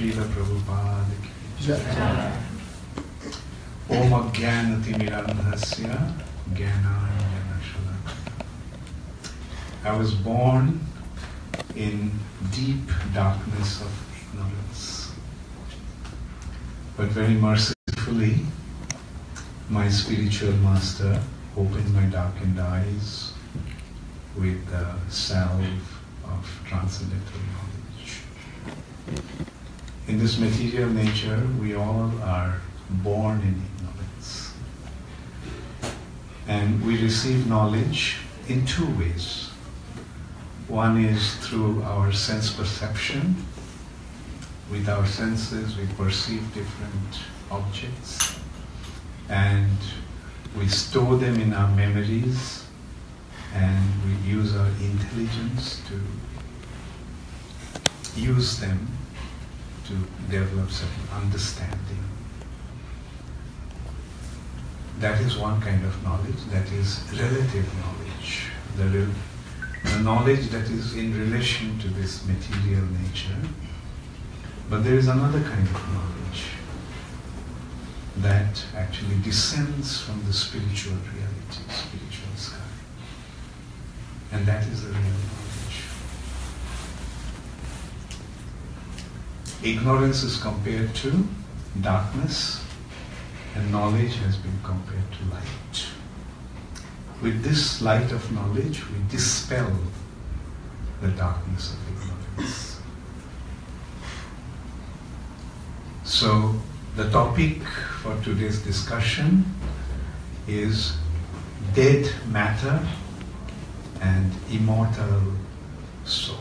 Srila Prabhupada ki jai. Om Ajnanatimirandhasya Jnananjana Shalakaya. I was born in deep darkness of ignorance, but very mercifully my spiritual master opened my darkened eyes with the salve of transcendental knowledge. In this material nature, we all are born in ignorance. And we receive knowledge in two ways. One is through our sense perception. With our senses, we perceive different objects and we store them in our memories and we use our intelligence to use them to develop certain understanding. That is one kind of knowledge, that is relative knowledge. The knowledge that is in relation to this material nature. But there is another kind of knowledge that actually descends from the spiritual reality, spiritual sky. And that is the real knowledge. Ignorance is compared to darkness, and knowledge has been compared to light. With this light of knowledge, we dispel the darkness of ignorance. So, the topic for today's discussion is dead matter and immortal soul.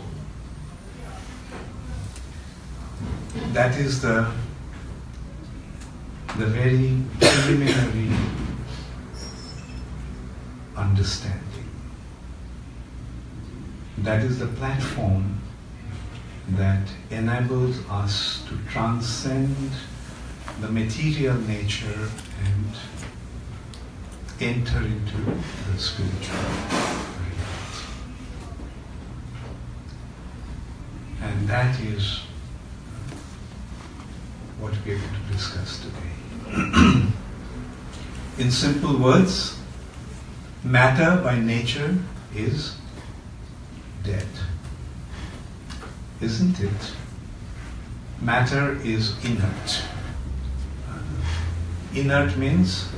That is the very preliminary understanding. That is the platform that enables us to transcend the material nature and enter into the spiritual reality. And that is what we are going to discuss today. In simple words, matter by nature is dead. Isn't it? Matter is inert. Inert means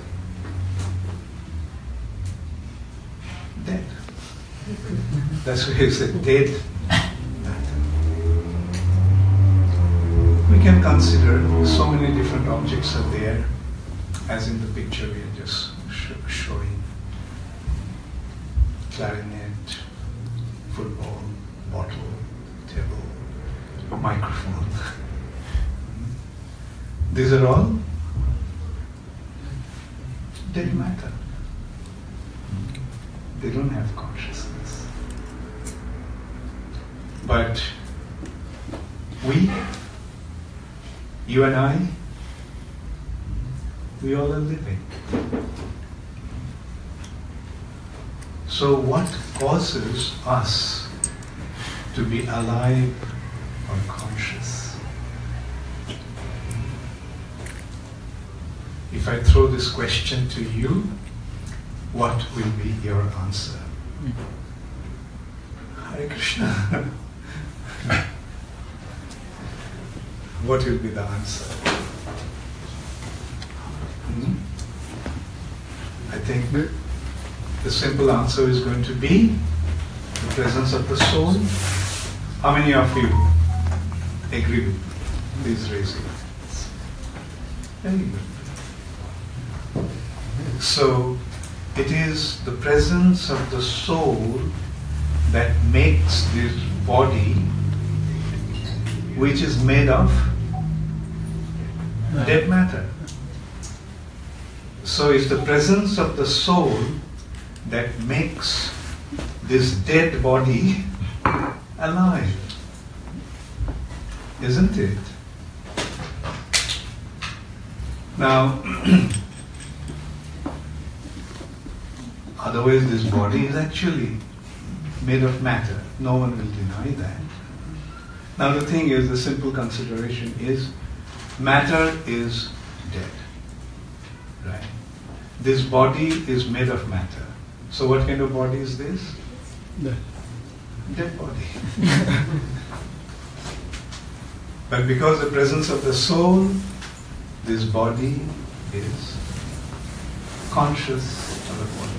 dead. That's why it's a dead matter. We can consider so many different objects are there, as in the picture we are just showing. Clarinet, football, bottle, table, microphone. These are all dead matter. They don't have consciousness. But we, you and I, we all are living. So what causes us to be alive or conscious? If I throw this question to you, what will be your answer? Hare Krishna. What will be the answer? I think the simple answer is going to be the presence of the soul. How many of you agree with me? Please raise your hands. Very good. So, it is the presence of the soul that makes this body, which is made of dead matter. So it's the presence of the soul that makes this dead body alive. Isn't it? Now, otherwise this body is actually made of matter. No one will deny that. Now the thing is, the simple consideration is, matter is dead. Right? This body is made of matter. So what kind of body is this? Dead body. But because of the presence of the soul, this body is conscious of the body.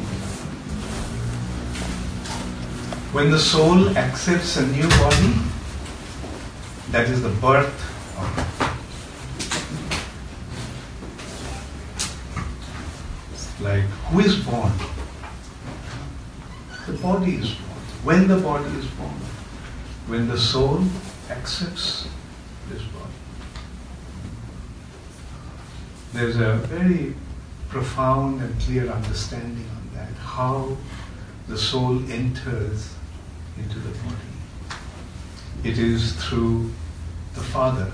When the soul accepts a new body, that is the birth of it. Like, who is born? The body is born. When the body is born, when the soul accepts this body. There's a very profound and clear understanding on that, how the soul enters into the body. It is through the father.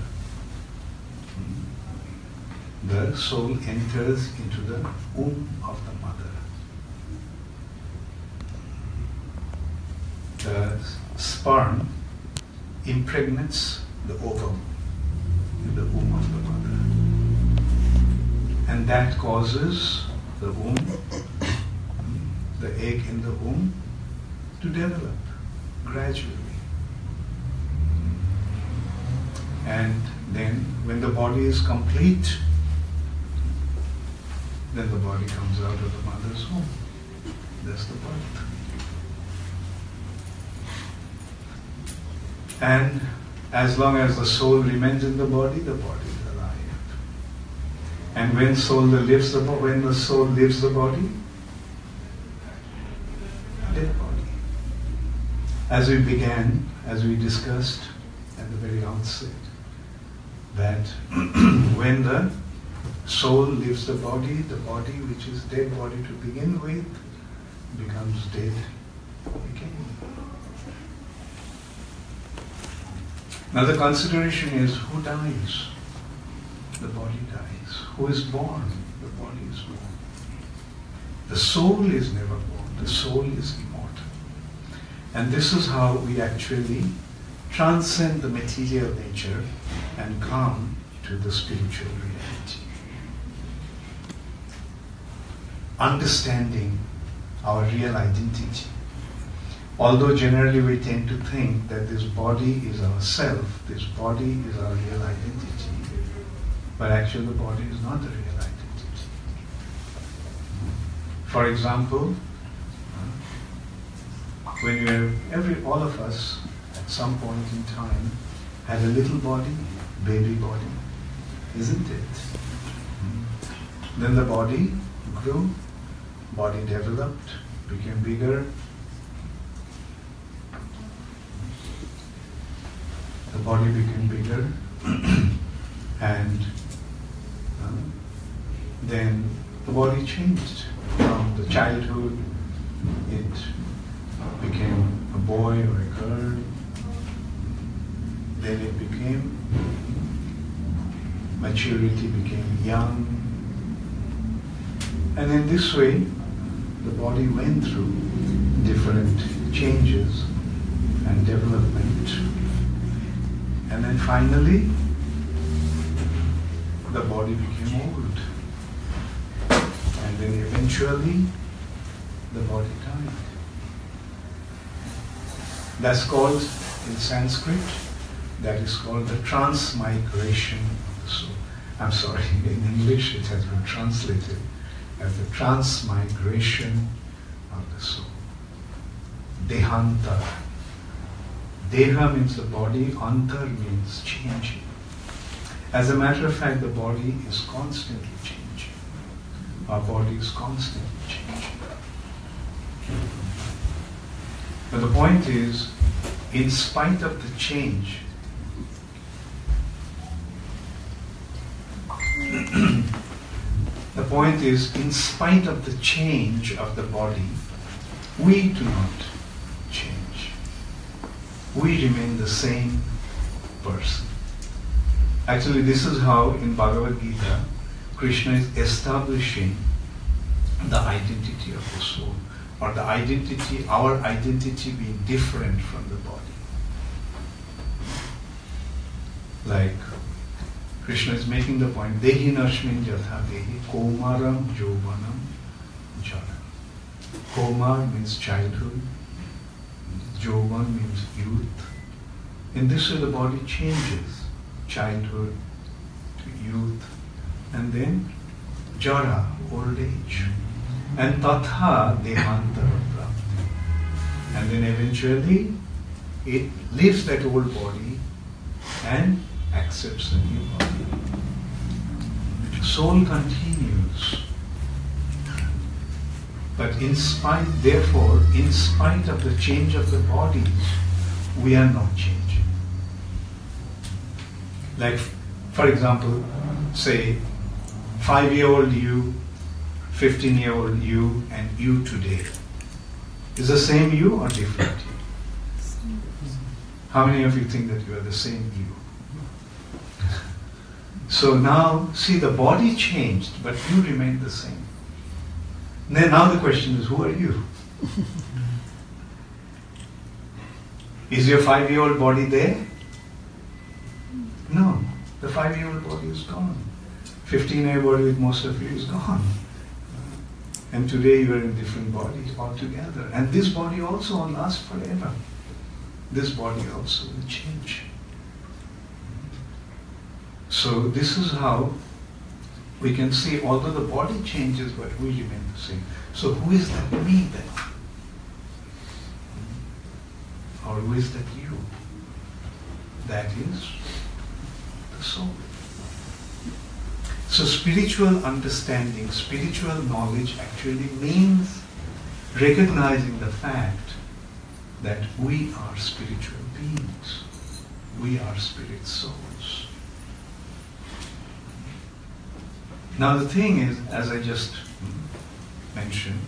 The soul enters into the womb of the mother. The sperm impregnates the ovum in the womb of the mother. And that causes the womb, the egg in the womb, to develop gradually. And then when the body is complete, then the body comes out of the mother's womb. That's the birth. And as long as the soul remains in the body is alive. And when the soul leaves the body, dead body. As we discussed at the very outset, that when the soul leaves the body which is dead body to begin with, becomes dead again. Now the consideration is, who dies? The body dies. Who is born? The body is born. The soul is never born. The soul is immortal. And this is how we actually transcend the material nature and come to the spiritual reality. Understanding our real identity. Although generally we tend to think that this body is our self, this body is our real identity, but actually the body is not the real identity. For example, when all of us at some point in time had a little body, baby body, isn't it? Then the body grew, body developed, became bigger. The body became bigger and then the body changed. From the childhood, it became a boy or a girl. Then it became, maturity became young. And in this way, the body went through different changes and development. And then finally, the body became old. And then eventually, the body died. That's called, in Sanskrit, that is called the transmigration of the soul. I'm sorry, in English it has been translated as the transmigration of the soul. Dehanta. Deha means the body, antar means changing. As a matter of fact, the body is constantly changing. Our body is constantly changing. But the point is, in spite of the change, the point is, in spite of the change of the body, we do not change. We remain the same person. Actually, this is how in Bhagavad Gita, Krishna is establishing the identity of the soul, or the identity, our identity being different from the body. Like Krishna is making the point, Dehi Nashmin Jatha Dehi Komaram Jovanam Jara. Komar means childhood, Jovan means youth. In this way the body changes, childhood to youth, and then Jara, old age. And Tatha Dehantara Prapti. And then eventually it leaves that old body and accepts a new body. Soul continues. But therefore, in spite of the change of the bodies, we are not changing. Like, for example, say 5-year-old you, 15-year-old you, and you today. Is the same you or different you? How many of you think that you are the same you? So now, see, the body changed, but you remain the same. Then now the question is, who are you? Is your 5-year-old body there? No, the 5-year-old body is gone. 15-year-old body with most of you is gone. And today you are in different bodies altogether. And this body also won't last forever. This body also will change. So this is how we can see, although the body changes, but we remain the same. So who is that me then? Or who is that you? That is the soul. So spiritual understanding, spiritual knowledge actually means recognizing the fact that we are spiritual beings. We are spirit souls. Now the thing is, as I just mentioned,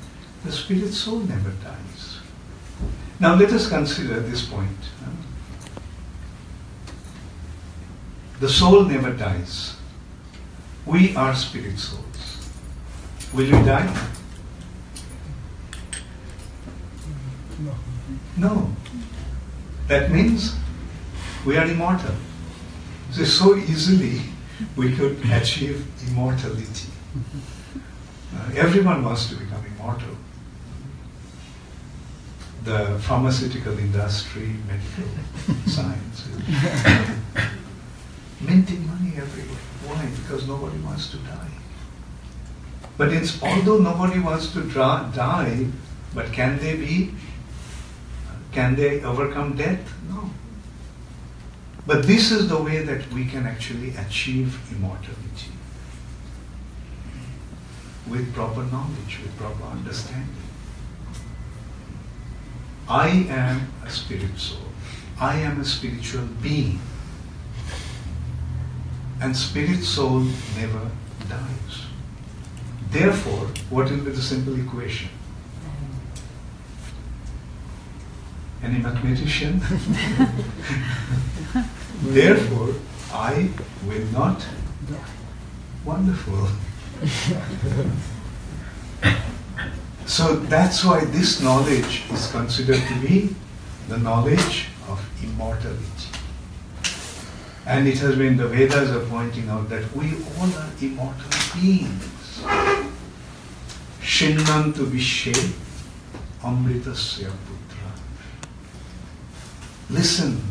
the spirit soul never dies. Now let us consider this point. The soul never dies. We are spirit souls. Will we die? No. No. That means we are immortal. So easily we could achieve immortality. Everyone wants to become immortal. The pharmaceutical industry, medical science, minting money everywhere. Why? Because nobody wants to die. But although nobody wants to die, but can they overcome death? No. But this is the way that we can actually achieve immortality. With proper knowledge, with proper understanding. I am a spirit soul. I am a spiritual being. And spirit soul never dies. Therefore, what will be the simple equation? Any mathematician? Therefore, I will not die. Wonderful. So that's why this knowledge is considered to be the knowledge of immortality. And it has been, the Vedas are pointing out that we all are immortal beings. Shinnantu Vishye Amritasya Putra. Listen,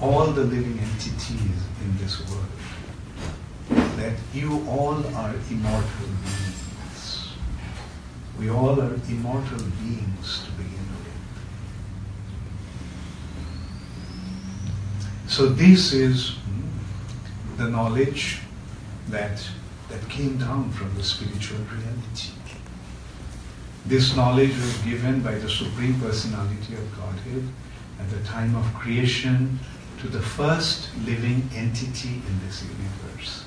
all the living entities in this world, that you all are immortal beings. We all are immortal beings to begin with. So this is the knowledge that came down from the spiritual reality. This knowledge was given by the Supreme Personality of Godhead at the time of creation to the first living entity in this universe.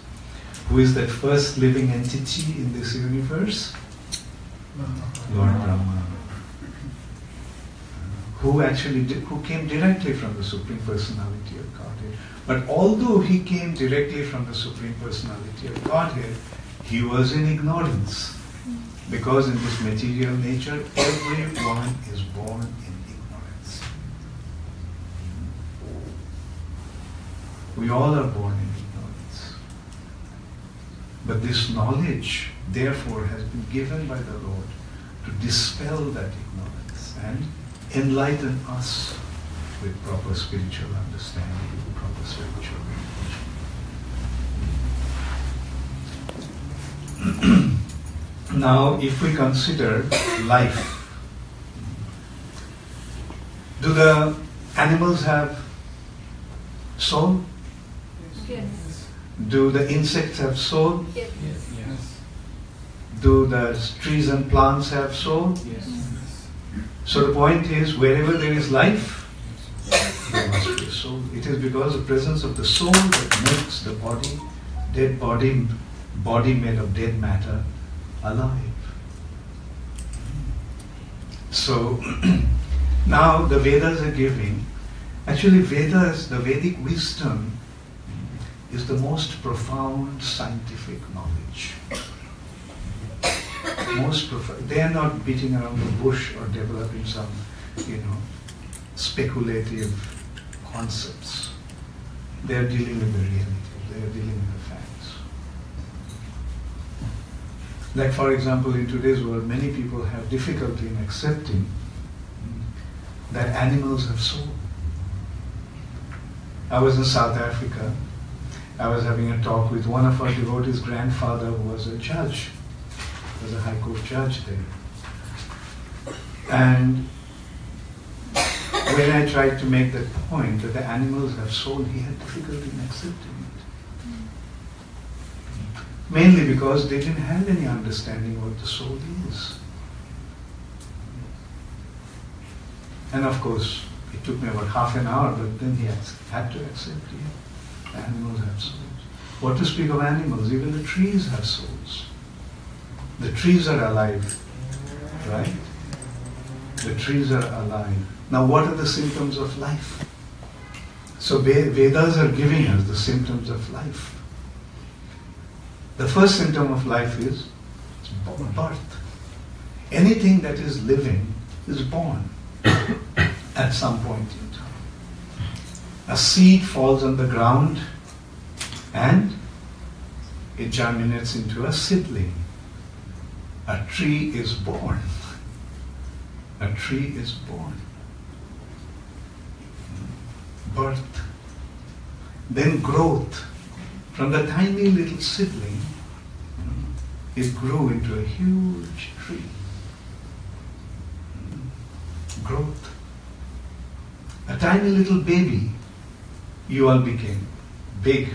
Who is that first living entity in this universe? Lord Brahma. Who came directly from the Supreme Personality of Godhead. But although he came directly from the Supreme Personality of Godhead, he was in ignorance. Because in this material nature, everyone is born in ignorance. We all are born in ignorance. But this knowledge, therefore, has been given by the Lord to dispel that ignorance and enlighten us with proper spiritual understanding, proper spiritual knowledge. Now, if we consider life, do the animals have soul? Yes. Do the insects have soul? Yes. Yes. Do the trees and plants have soul? Yes. So the point is, wherever there is life, there must be a soul. It is because of the presence of the soul that makes the body, dead body made of dead matter, alive. So now the Vedas are giving, actually Vedas, the Vedic wisdom is the most profound scientific knowledge. Most profound. They are not beating around the bush or developing some, speculative concepts. They are dealing with the reality. They are dealing with the facts. Like for example, in today's world, many people have difficulty in accepting that animals have soul. I was in South Africa. I was having a talk with one of our devotees' grandfather who was a judge, was a high court judge there. And when I tried to make that point that the animals have soul, he had difficulty in accepting it. Mainly because they didn't have any understanding what the soul is. And of course, it took me about half an hour, but then he had to accept it. The animals have souls. What to speak of animals? Even the trees have souls. The trees are alive, right? The trees are alive. Now what are the symptoms of life? So Vedas are giving us the symptoms of life. The first symptom of life is birth. Anything that is living is born at some point in time. A seed falls on the ground and it germinates into a seedling. A tree is born. A tree is born. Birth. Then growth. From the tiny little seedling, it grew into a huge tree. Growth. A tiny little baby, you all became big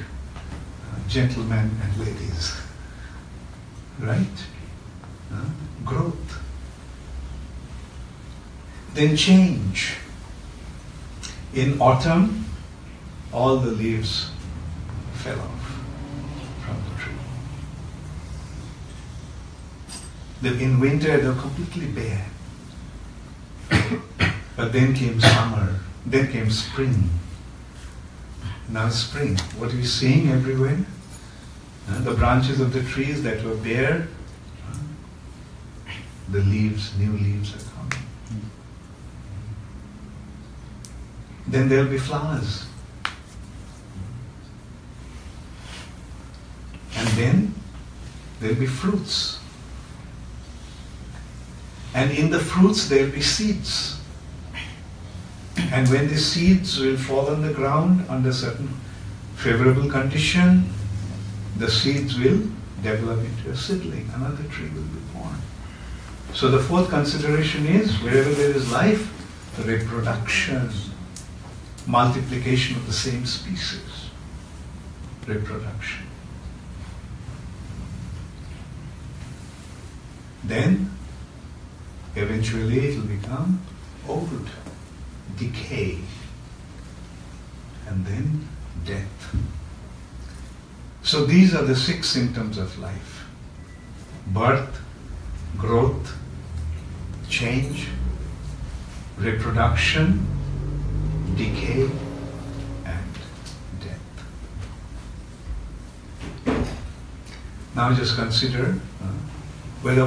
gentlemen and ladies. Right? Growth. Then change. In autumn, all the leaves fell off from the tree. Then in winter, they're completely bare. But then came summer, then came spring. Now spring. What are we seeing everywhere? The branches of the trees that were bare, the leaves, new leaves are coming. Then there'll be flowers. And then there'll be fruits. And in the fruits there'll be seeds. And when the seeds will fall on the ground under certain favorable condition, the seeds will develop into a seedling. Another tree will be born. So the fourth consideration is, wherever there is life, reproduction, multiplication of the same species. Reproduction. Then, eventually it will become old, decay, and then death. So these are the 6 symptoms of life. Birth, growth, change, reproduction, decay, and death. Now just consider whether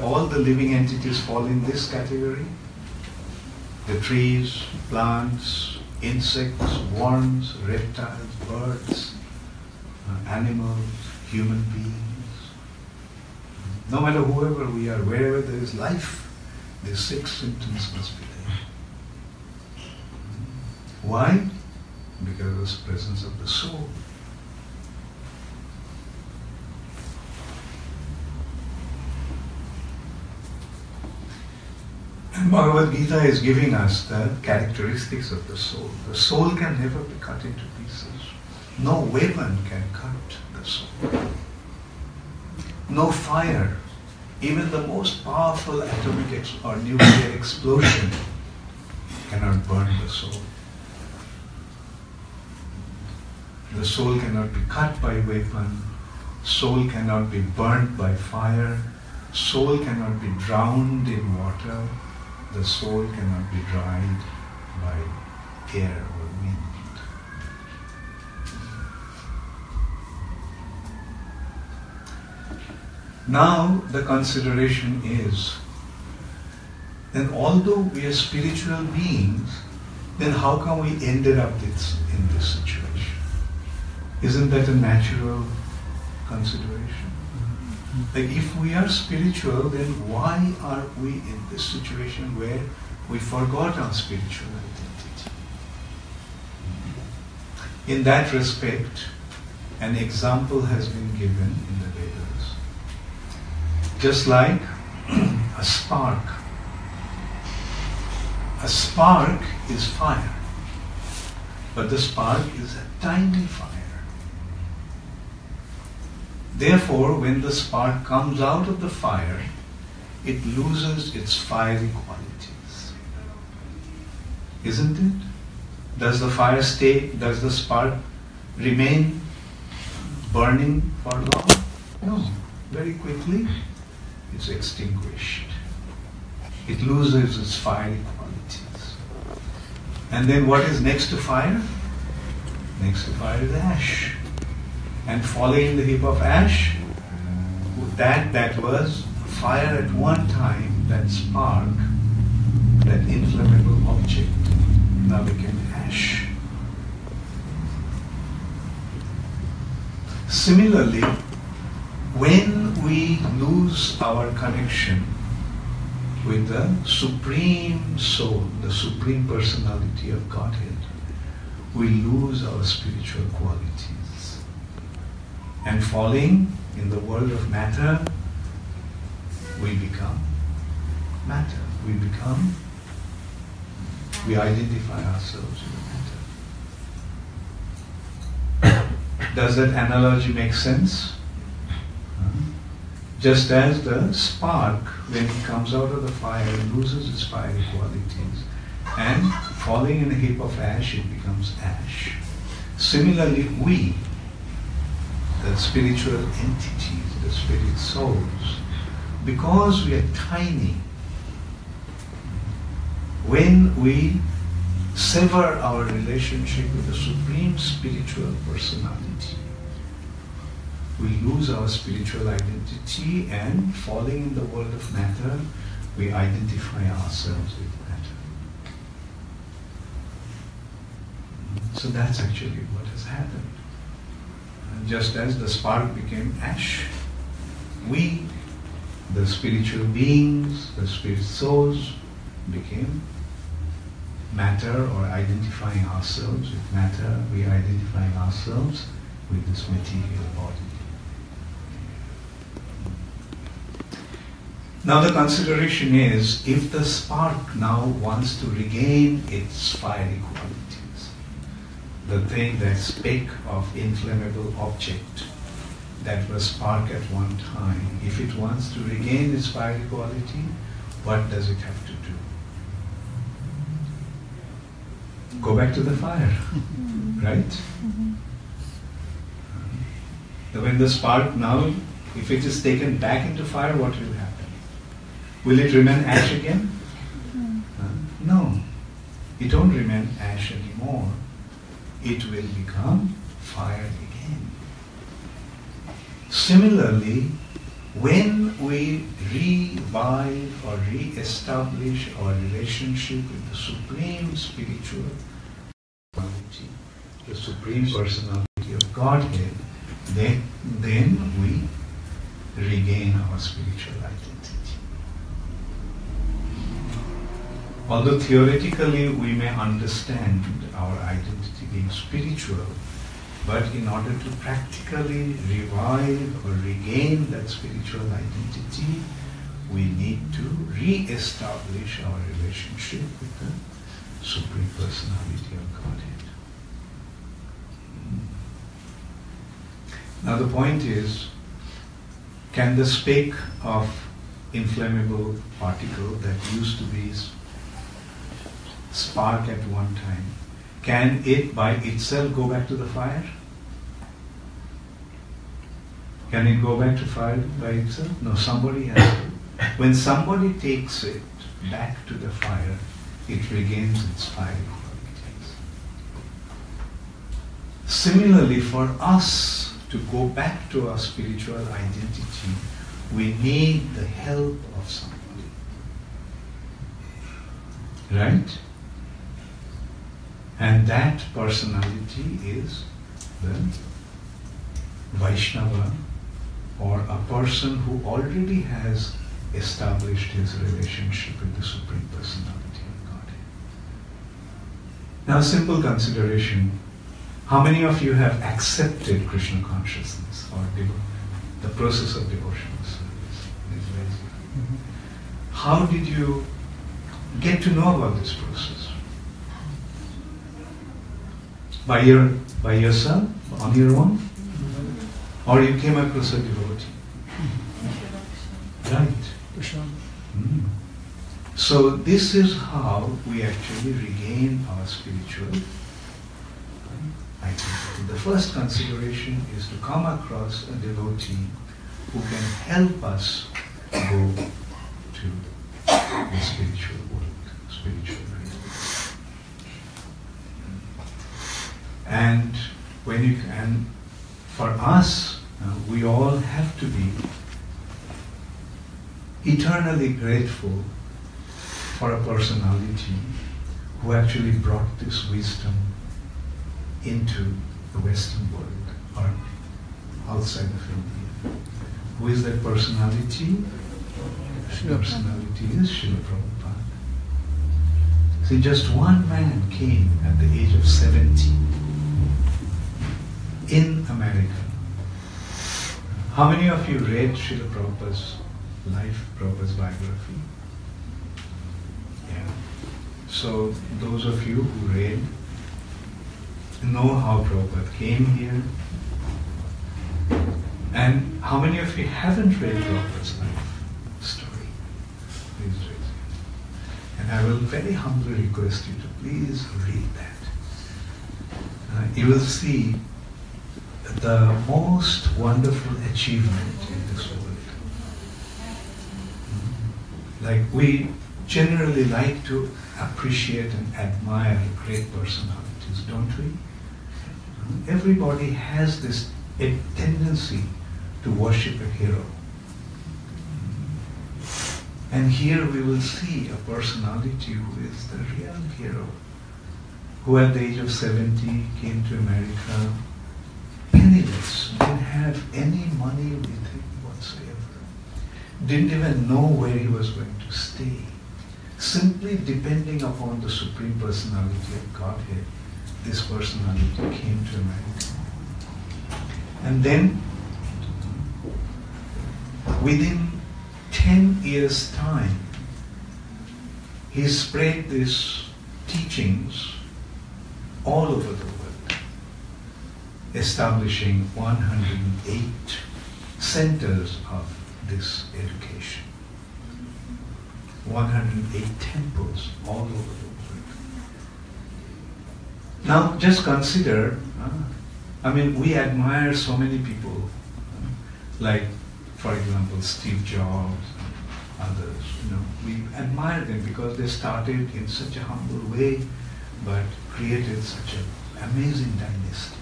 all the living entities fall in this category. The trees, plants, insects, worms, reptiles, birds, animals, human beings. No matter whoever we are, wherever there is life, these 6 symptoms must be there. Why? Because of the presence of the soul. And Bhagavad Gita is giving us the characteristics of the soul. The soul can never be cut into pieces. No weapon can cut the soul. No fire, even the most powerful atomic or nuclear explosion cannot burn the soul. The soul cannot be cut by weapon. Soul cannot be burnt by fire. Soul cannot be drowned in water. The soul cannot be dried by air or wind. Now the consideration is, then although we are spiritual beings, then how come we ended up in this situation? Isn't that a natural consideration? Like if we are spiritual, then why are we in this situation where we forgot our spiritual identity? In that respect, an example has been given in the Vedas. Just like a spark. A spark is fire, but the spark is a tiny fire. Therefore, when the spark comes out of the fire, it loses its fiery qualities. Isn't it? Does the fire stay, does the spark remain burning for long? No. Very quickly, it's extinguished. It loses its fiery qualities. And then what is next to fire? Next to fire is ash. And falling in the heap of ash, that was fire at one time, that spark, that inflammable object, now became ash. Similarly, when we lose our connection with the Supreme Soul, the Supreme Personality of Godhead, we lose our spiritual qualities. And falling in the world of matter, we become matter. We identify ourselves with matter. Does that analogy make sense? Just as the spark, when it comes out of the fire, loses its fiery qualities, and falling in a heap of ash, it becomes ash. Similarly, we, the spiritual entities, the spirit souls, because we are tiny, when we sever our relationship with the Supreme Spiritual Personality, we lose our spiritual identity, and falling in the world of matter, we identify ourselves with matter. So that's actually what has happened. Just as the spark became ash, we, the spiritual beings, the spirit souls, became matter, or identifying ourselves with matter. We are identifying ourselves with this material body. Now the consideration is, if the spark now wants to regain its fiery qualities, the thing, that speck of inflammable object that was spark at one time, if it wants to regain its fiery quality, what does it have to do? Go back to the fire, right? When the spark now, if it is taken back into fire, what will happen? Will it remain ash again? No, it won't remain ash anymore. It will become fire again. Similarly, when we revive or re-establish our relationship with the Supreme Spiritual Supreme Personality of Godhead, then we regain our spiritual identity. Although theoretically we may understand our identity being spiritual, but in order to practically revive or regain that spiritual identity, we need to re-establish our relationship with the Supreme Personality of Godhead. Now the point is, can the speck of inflammable particle that used to be spark at one time, can it by itself go back to the fire? Can it go back to fire by itself? No, somebody has to. When somebody takes it back to the fire, it regains its fiery qualities. Similarly, for us to go back to our spiritual identity, we need the help of somebody. Right? And that personality is the Vaishnava, or a person who already has established his relationship with the Supreme Personality of Godhead. Now, simple consideration. How many of you have accepted Krishna consciousness or the process of devotional service? How did you get to know about this process? By yourself, on your own? Or you came across a devotee? Right. So this is how we actually regain our spiritual identity. The first consideration is to come across a devotee who can help us go to the spiritual world, spiritual reality. And when you can, for us, we all have to be eternally grateful for a personality who actually brought this wisdom into the Western world or outside of India. Who is that personality? That personality is Srila Prabhupada. See, just one man came at the age of 70 in America. How many of you read Srila Prabhupada's life, Prabhupada's biography? Yeah. So those of you who read know how Prabhupada came here. And how many of you haven't read Prabhupada's life story? Please raise your hand. And I will very humbly request you to please read that. You will see the most wonderful achievement in this world. Like, we generally like to appreciate and admire great personalities, don't we? Everybody has this tendency to worship a hero. And here we will see a personality who is the real hero, who at the age of 70 came to America penniless, didn't have any money with him whatsoever, didn't even know where he was going to stay, simply depending upon the Supreme Personality of Godhead. This personality came to America. And then, within 10 years' time, he spread these teachings all over the world, establishing 108 centers of this education, 108 temples all over the world. Now, just consider, we admire so many people, like, for example, Steve Jobs and others. We admire them because they started in such a humble way, but created such an amazing dynasty.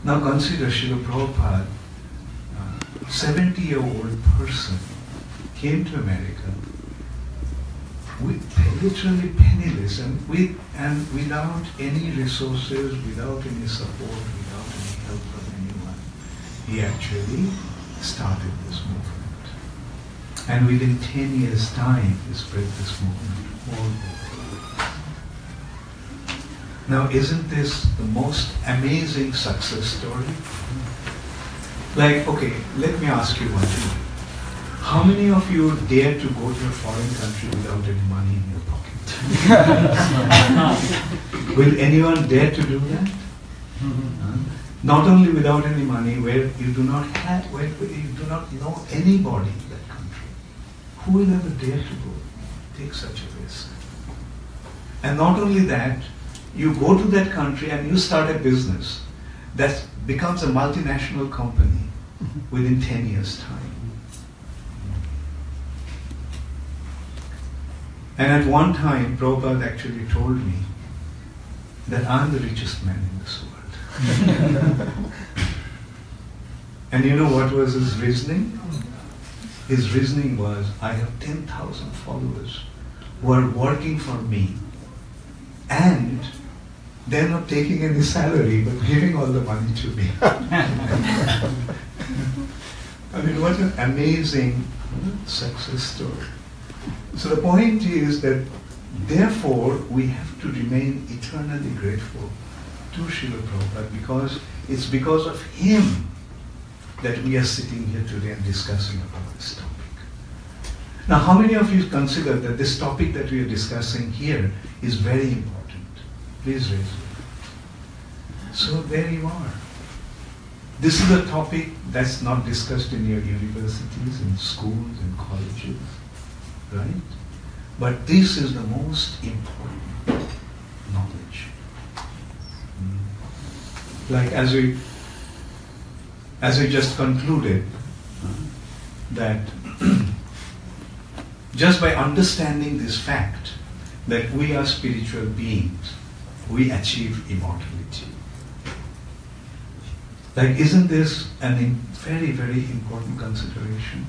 Now consider Srila Prabhupada, 70-year-old person, came to America, literally penniless, and without any resources, without any support, without any help from anyone, he actually started this movement. And within 10 years' time, he spread this movement all over the world. Now, isn't this the most amazing success story? Like, okay, let me ask you one thing. How many of you dare to go to a foreign country without any money in your pocket? Will anyone dare to do that? Not only without any money, where you do not have, where you do not know anybody in that country. Who will ever dare to go take such a risk? And not only that, you go to that country and you start a business that becomes a multinational company within 10 years' time. And at one time, Prabhupada actually told me that I'm the richest man in this world. And you know what was his reasoning? His reasoning was, I have 10,000 followers who are working for me, and they're not taking any salary, but giving all the money to me. I mean, what an amazing success story. So the point is that, therefore, we have to remain eternally grateful to Srila Prabhupada, because it's because of him that we are sitting here today and discussing about this topic. Now, how many of you consider that this topic that we are discussing here is very important? Please raise your hand. So there you are. This is a topic that's not discussed in your universities, in schools, in colleges, right? But this is the most important knowledge. Like as we just concluded, that just by understanding this fact that we are spiritual beings, we achieve immortality. Like, isn't this a very, very important consideration?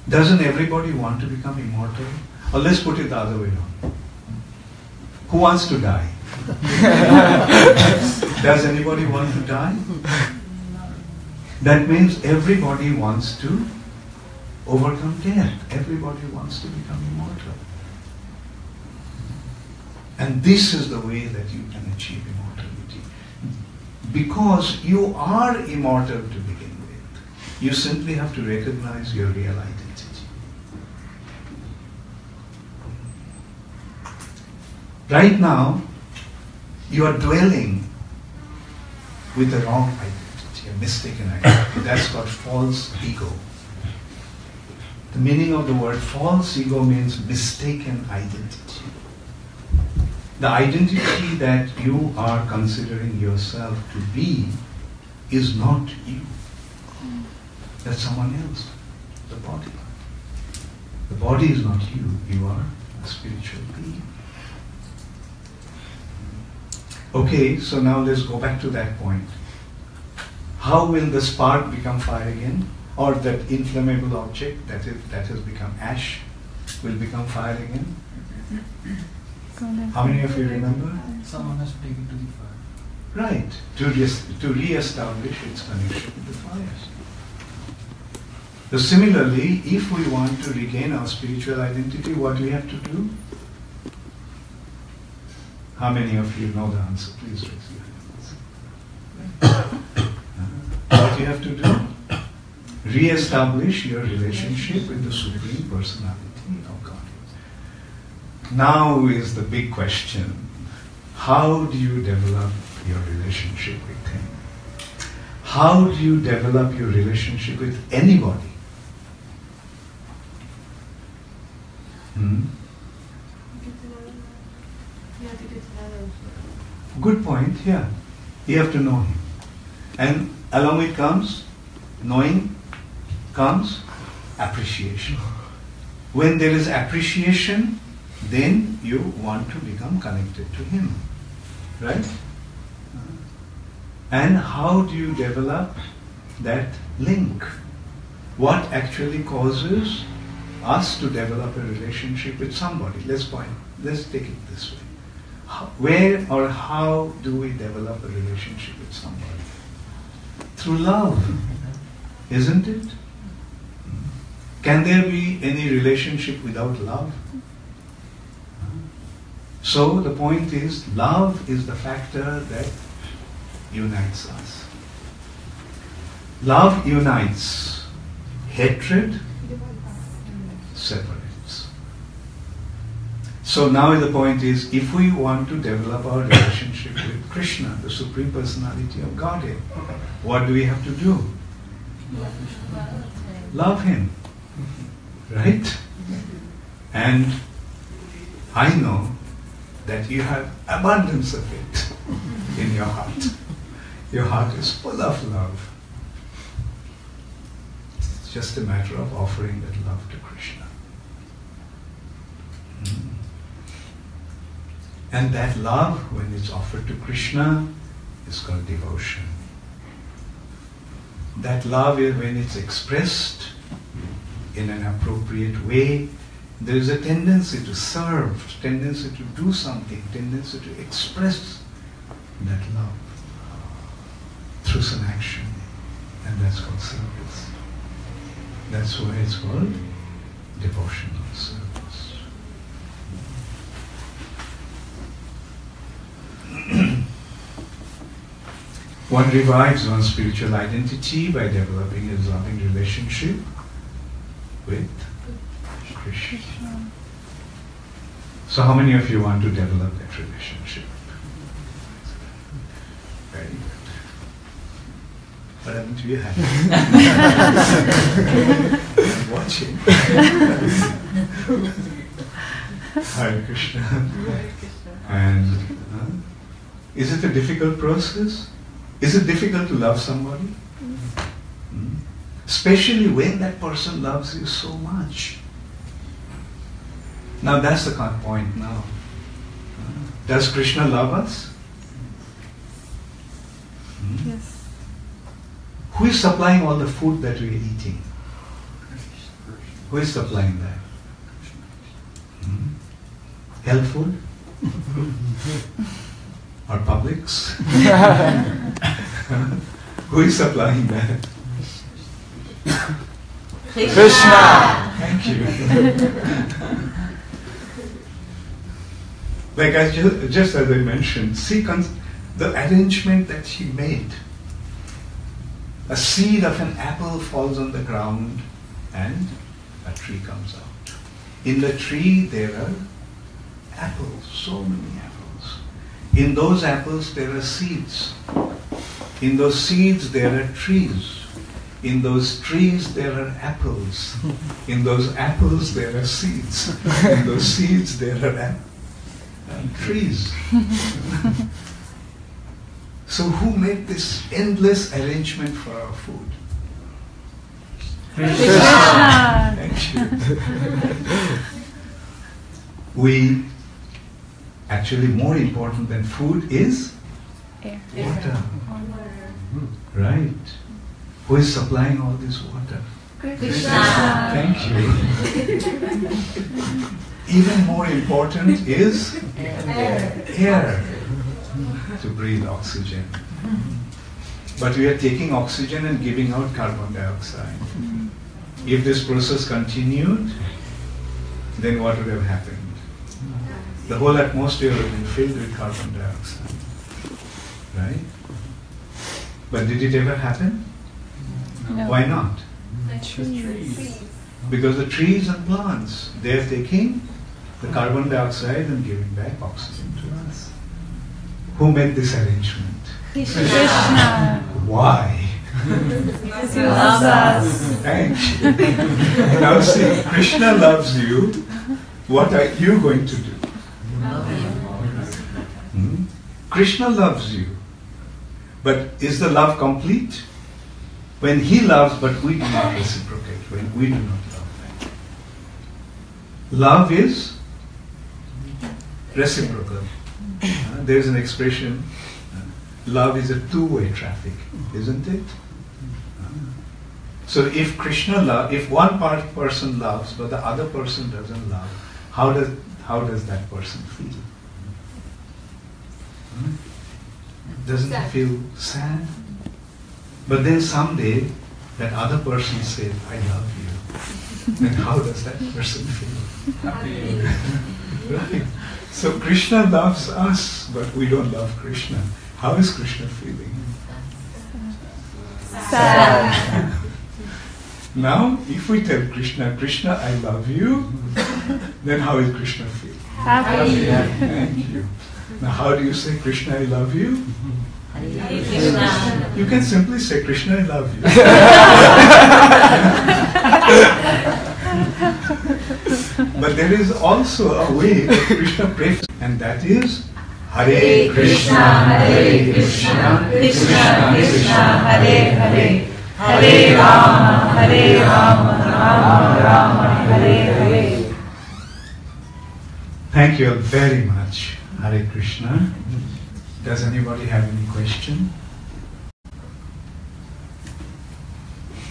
Doesn't everybody want to become immortal? Or let's put it the other way around. Who wants to die? Does anybody want to die? That means everybody wants to overcome death. Everybody wants to become immortal. And this is the way that you can achieve immortality. Because you are immortal to begin with. You simply have to recognize your real identity. Right now, you are dwelling with the wrong identity, a mistaken identity. That's called false ego. The meaning of the word false ego means mistaken identity. The identity that you are considering yourself to be is not you. That's someone else, the body. The body is not you. You are a spiritual being. Okay, so now let's go back to that point. How will the spark become fire again? Or that inflammable object that has become ash will become fire again? How many of you remember? Someone has to take it to the fire. Right, to re-establish its connection with the fire. So similarly, if we want to regain our spiritual identity, what do we have to do? How many of you know the answer? Please raise your hands. What you have to do? Re-establish your relationship with the Supreme Personality of God. Now is the big question. How do you develop your relationship with Him? How do you develop your relationship with anybody? Good point, yeah. You have to know Him. And along with knowing comes appreciation. When there is appreciation, then you want to become connected to Him. Right? And how do you develop that link? What actually causes us to develop a relationship with somebody, let's take it this way. Where or how do we develop a relationship with somebody? Through love, isn't it? Can there be any relationship without love? So the point is, love is the factor that unites us. Love unites. Hatred separates. So now the point is, if we want to develop our relationship with Krishna, the Supreme Personality of Godhead, what do we have to do? Love Him. Right? And I know that you have abundance of it in your heart. Your heart is full of love. It's just a matter of offering that love to Krishna. And that love, when it's offered to Krishna, is called devotion. That love, when it's expressed in an appropriate way, there is a tendency to serve, tendency to do something, tendency to express that love through some action. And that's called service. That's why it's called devotional service. One revives one's spiritual identity by developing a loving relationship with Krishna. So how many of you want to develop that relationship? Very good. What happened to you? I'm watching. Hare Krishna. And is it a difficult process? Is it difficult to love somebody? Especially when that person loves you so much. Now that's the point now. Does Krishna love us? Yes. Who is supplying all the food that we are eating? Who is supplying that? Health food? Or Publix? Who is supplying that? Krishna. Thank you. Like just as I mentioned, see the arrangement that he made. A seed of an apple falls on the ground and a tree comes out. In the tree there are apples, so many apples. In those apples there are seeds. In those seeds there are trees. In those trees there are apples. In those apples there are seeds. In those seeds there are trees. So who made this endless arrangement for our food? Krishna. Thank you. We, actually more important than food is Air. water. Right. Who is supplying all this water? Krishna. Thank you. Even more important is air. To breathe oxygen. But we are taking oxygen and giving out carbon dioxide. If this process continued, then what would have happened? The whole atmosphere would have been filled with carbon dioxide. Right? But did it ever happen? No. Why not? Trees. Because the trees and plants, they are taking the carbon dioxide and giving back oxygen to us. Who made this arrangement? Krishna. Why? Because he loves us. Thank you. Now see, Krishna loves you. What are you going to do? Krishna loves you. But is the love complete? When he loves, but we do not reciprocate, when we do not love them. Love is reciprocal. There is an expression, love is a two-way traffic, isn't it? So if if one person loves but the other person doesn't love, how does that person feel? Doesn't it feel sad? But then someday that other person says, I love you. Then how does that person feel? Happy. Right. So Krishna loves us, but we don't love Krishna. How is Krishna feeling? Sad. Now, if we tell Krishna, Krishna, I love you, then how is Krishna feel? Happy. Thank you. Now, how do you say Krishna, I love you? Krishna. You can simply say Krishna, I love you. But there is also a way that Krishna prays, and that is Hare Krishna, Hare Krishna, Krishna Krishna, Hare Hare, Hare Rama, Rama Rama, Hare Hare. Thank you all very much. Hare Krishna. Does anybody have any question?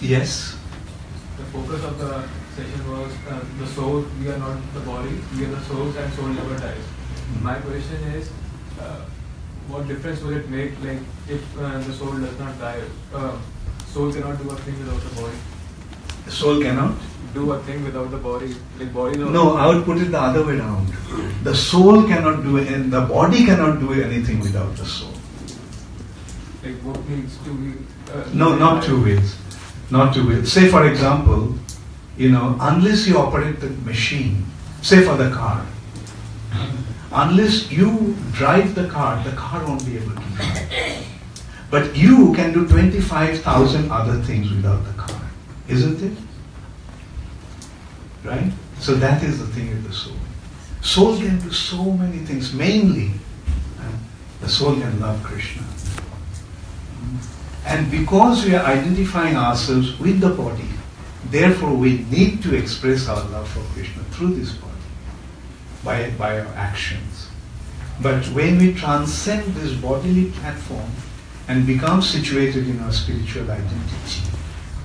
Yes? The focus of the session was the soul, we are not the body, we are the souls and soul never dies. My question is, what difference will it make, like, if the soul does not die? Soul cannot do a thing without the body. The soul cannot? Do a thing without the body. Like body No, I would put it the other way around. The soul cannot do it, and the body cannot do anything without the soul. Like what needs to be... No, not two ways. Not two ways. Say for example, unless you operate the machine, say for the car, unless you drive the car won't be able to drive. But you can do 25,000 other things without the car, isn't it? Right? So that is the thing with the soul. Soul can do so many things. Mainly, the soul can love Krishna. And because we are identifying ourselves with the body, therefore we need to express our love for Krishna through this body, by our actions. But when we transcend this bodily platform and become situated in our spiritual identity,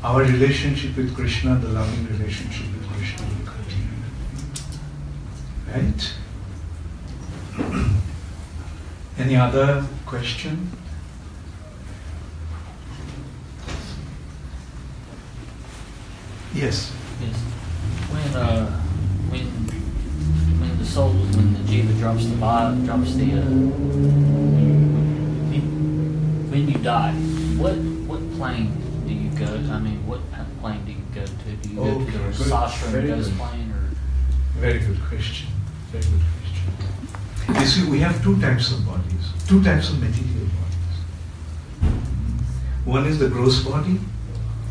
our relationship with Krishna, the loving relationship with Krishna, will continue. Right? Any other question? Yes. Yes. When the soul, when the jiva drops the body, when you die, what plane do you go? I mean, what plane do you go to? Do you go to the Sashram ghost plane, or? Very good question. Very good question. You see, we have two types of bodies, two types of material bodies. One is the gross body,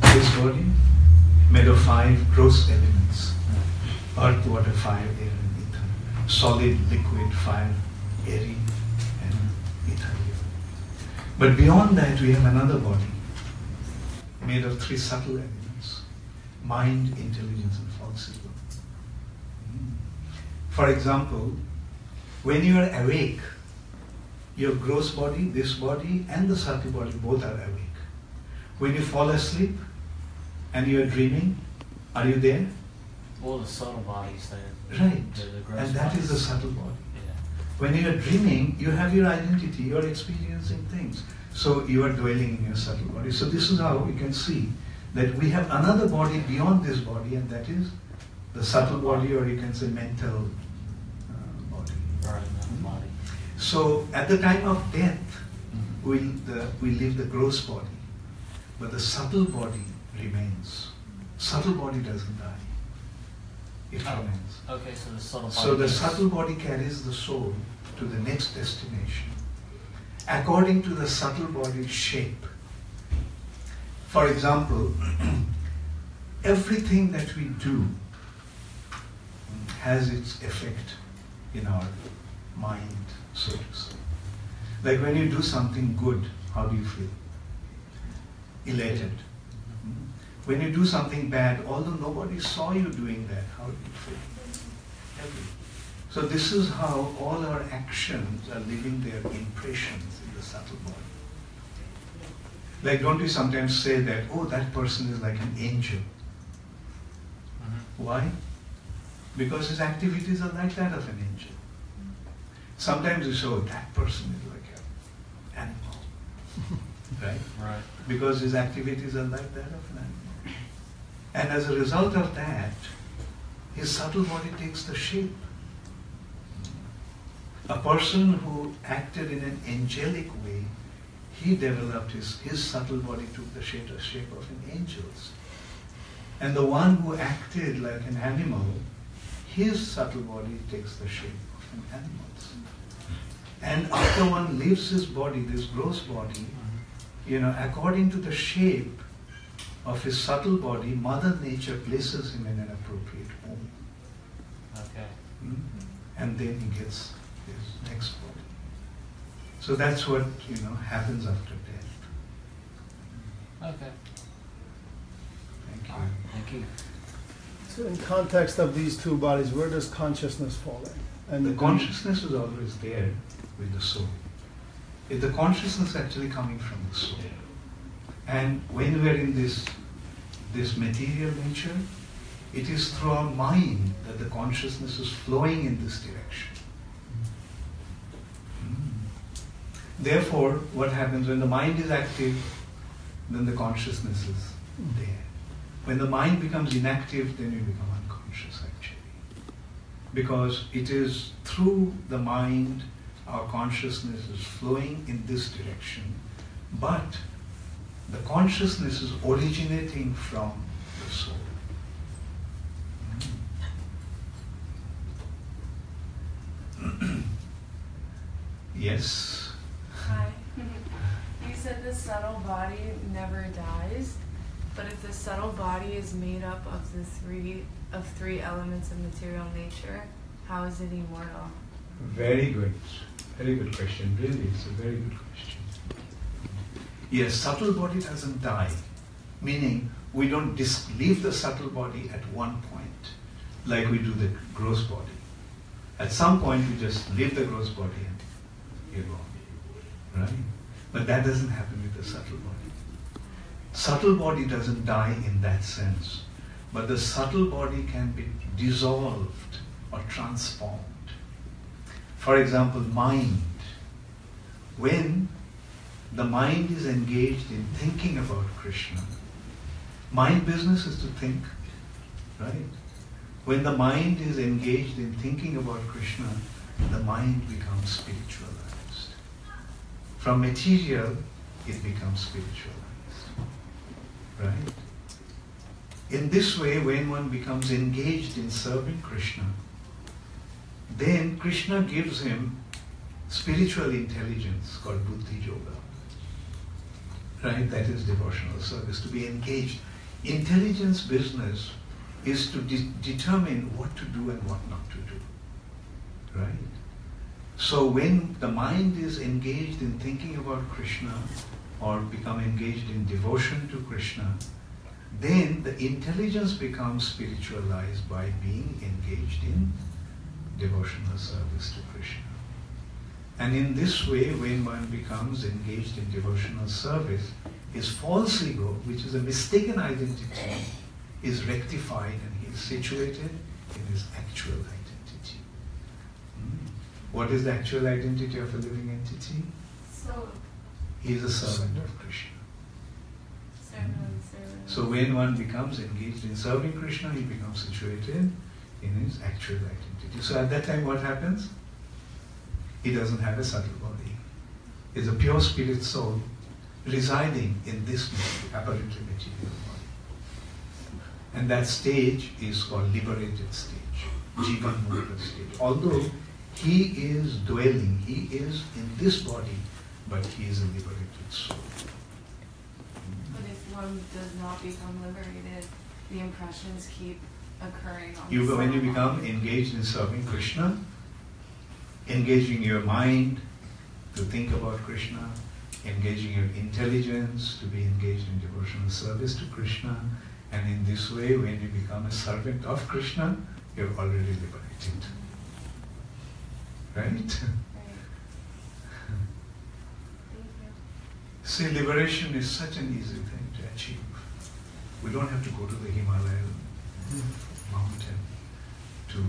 this body, made of 5 gross elements: earth, water, fire, air, and ether. Solid, liquid, fire, airy, and ethereal. But beyond that, we have another body made of 3 subtle elements: mind, intelligence, and false ego. For example, when you are awake, your gross body, this body, and the subtle body both are awake. When you fall asleep and you are dreaming, are you there? Well, the subtle body's there. Right. The gross And that is the body's- subtle body. Yeah. When you are dreaming, you have your identity, you are experiencing things. So you are dwelling in your subtle body. So this is how we can see that we have another body beyond this body, and that is the subtle body, or you can say mental body. Right, the body. So at the time of death, we leave the gross body, but the subtle body remains. Subtle body doesn't die. It remains. Okay, so the subtle body. So the is- subtle body carries the soul to the next destination according to the subtle body's shape. For example, everything that we do has its effect in our mind, so to say. Like when you do something good, how do you feel? Elated. When you do something bad, although nobody saw you doing that, how do you feel? Happy. So this is how all our actions are leaving their impressions in the subtle body. Like, don't we sometimes say that, oh, that person is like an angel? Why? Because his activities are like that of an angel. Sometimes we say, oh, that person is like an animal. Right? Right. Because his activities are like that of an animal. And as a result of that, his subtle body takes the shape. A person who acted in an angelic way, he developed his subtle body took the shape of an angel's. And the one who acted like an animal, his subtle body takes the shape of an animal's. And after one leaves his body, this gross body, according to the shape of his subtle body, Mother Nature places him in an appropriate home. Okay. And then he gets his next body. So that's what, happens after death. Okay. Thank you. All right. Thank you. So in context of these two bodies, where does consciousness fall in? And The consciousness is always there with the soul. It's the consciousness actually coming from the soul. And when we're in this material nature, it is through our mind that the consciousness is flowing in this direction. Therefore, what happens when the mind is active, then the consciousness is there. When the mind becomes inactive, then you become unconscious actually. Because it is through the mind our consciousness is flowing in this direction, but the consciousness is originating from the soul. Yes? Hi. You said the subtle body never dies, but if the subtle body is made up of three elements of material nature, how is it immortal? Very good. Very good question. Really, it's a very good question. Yes, subtle body doesn't die. Meaning, we don't leave the subtle body at one point, like we do the gross body. At some point, we just leave the gross body and you go. Right? But that doesn't happen with the subtle body. Subtle body doesn't die in that sense. But the subtle body can be dissolved or transformed. For example, mind. When the mind is engaged in thinking about Krishna, mind business is to think, right? When the mind is engaged in thinking about Krishna, the mind becomes spiritualized. From material, it becomes spiritualized, right? In this way, when one becomes engaged in serving Krishna, then Krishna gives him spiritual intelligence called Buddhi Yoga. Right? That is devotional service, to be engaged. Intelligence business is to determine what to do and what not to do. Right? So when the mind is engaged in thinking about Krishna or become engaged in devotion to Krishna, then the intelligence becomes spiritualized by being engaged in devotional service to Krishna. And in this way, when one becomes engaged in devotional service, his false ego, which is a mistaken identity, is rectified and he is situated in his actual identity. What is the actual identity of a living entity? So, He is a servant of Krishna. servant. So when one becomes engaged in serving Krishna, he becomes situated in his actual identity. So at that time what happens? He doesn't have a subtle body. He's a pure spirit soul residing in this apparently material body. And that stage is called liberated stage, Jivan Mukta stage. Although he is dwelling, he is in this body, but he is a liberated soul. But if one does not become liberated, the impressions keep occurring on When you subtle become body. engaged in serving Krishna, engaging your mind to think about Krishna, engaging your intelligence to be engaged in devotional service to Krishna, and in this way, when you become a servant of Krishna, you're already liberated. Right? Right. Thank you. See, liberation is such an easy thing to achieve. We don't have to go to the Himalayan mountain to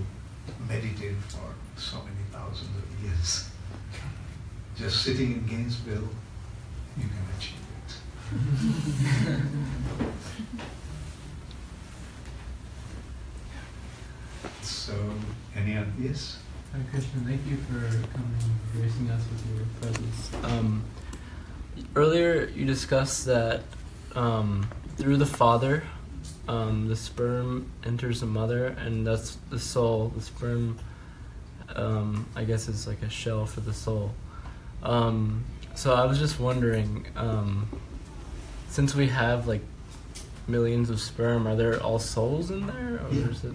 meditate for so many thousands of years. Just sitting in Gainesville, you can achieve it. So, any other? Yes? Hare Krishna, thank you for coming and gracing us with your presence. Earlier you discussed that through the father, the sperm enters the mother, and that's the soul. The sperm, I guess, is like a shell for the soul. So I was just wondering, since we have like millions of sperm, are there all souls in there? Or is it...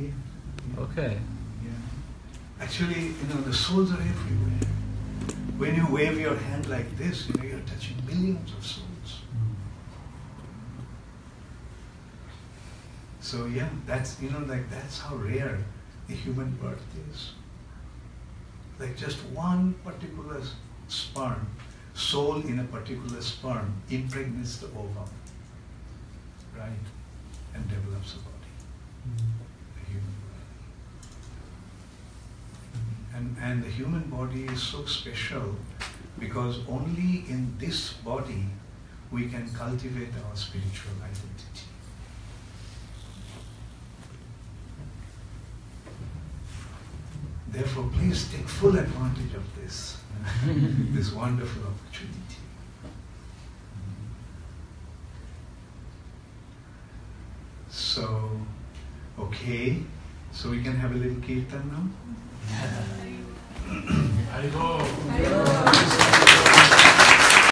Okay. Yeah. Actually, the souls are everywhere. When you wave your hand like this, you're touching millions of souls. So yeah, that's that's how rare the human birth is. Like just one particular sperm, soul in a particular sperm impregnates the ovum, right, and develops a body, a human body. And the human body is so special because only in this body we can cultivate our spiritual identity. Therefore, please take full advantage of this, this wonderful opportunity. So, okay, so we can have a little kirtan now? Haribo.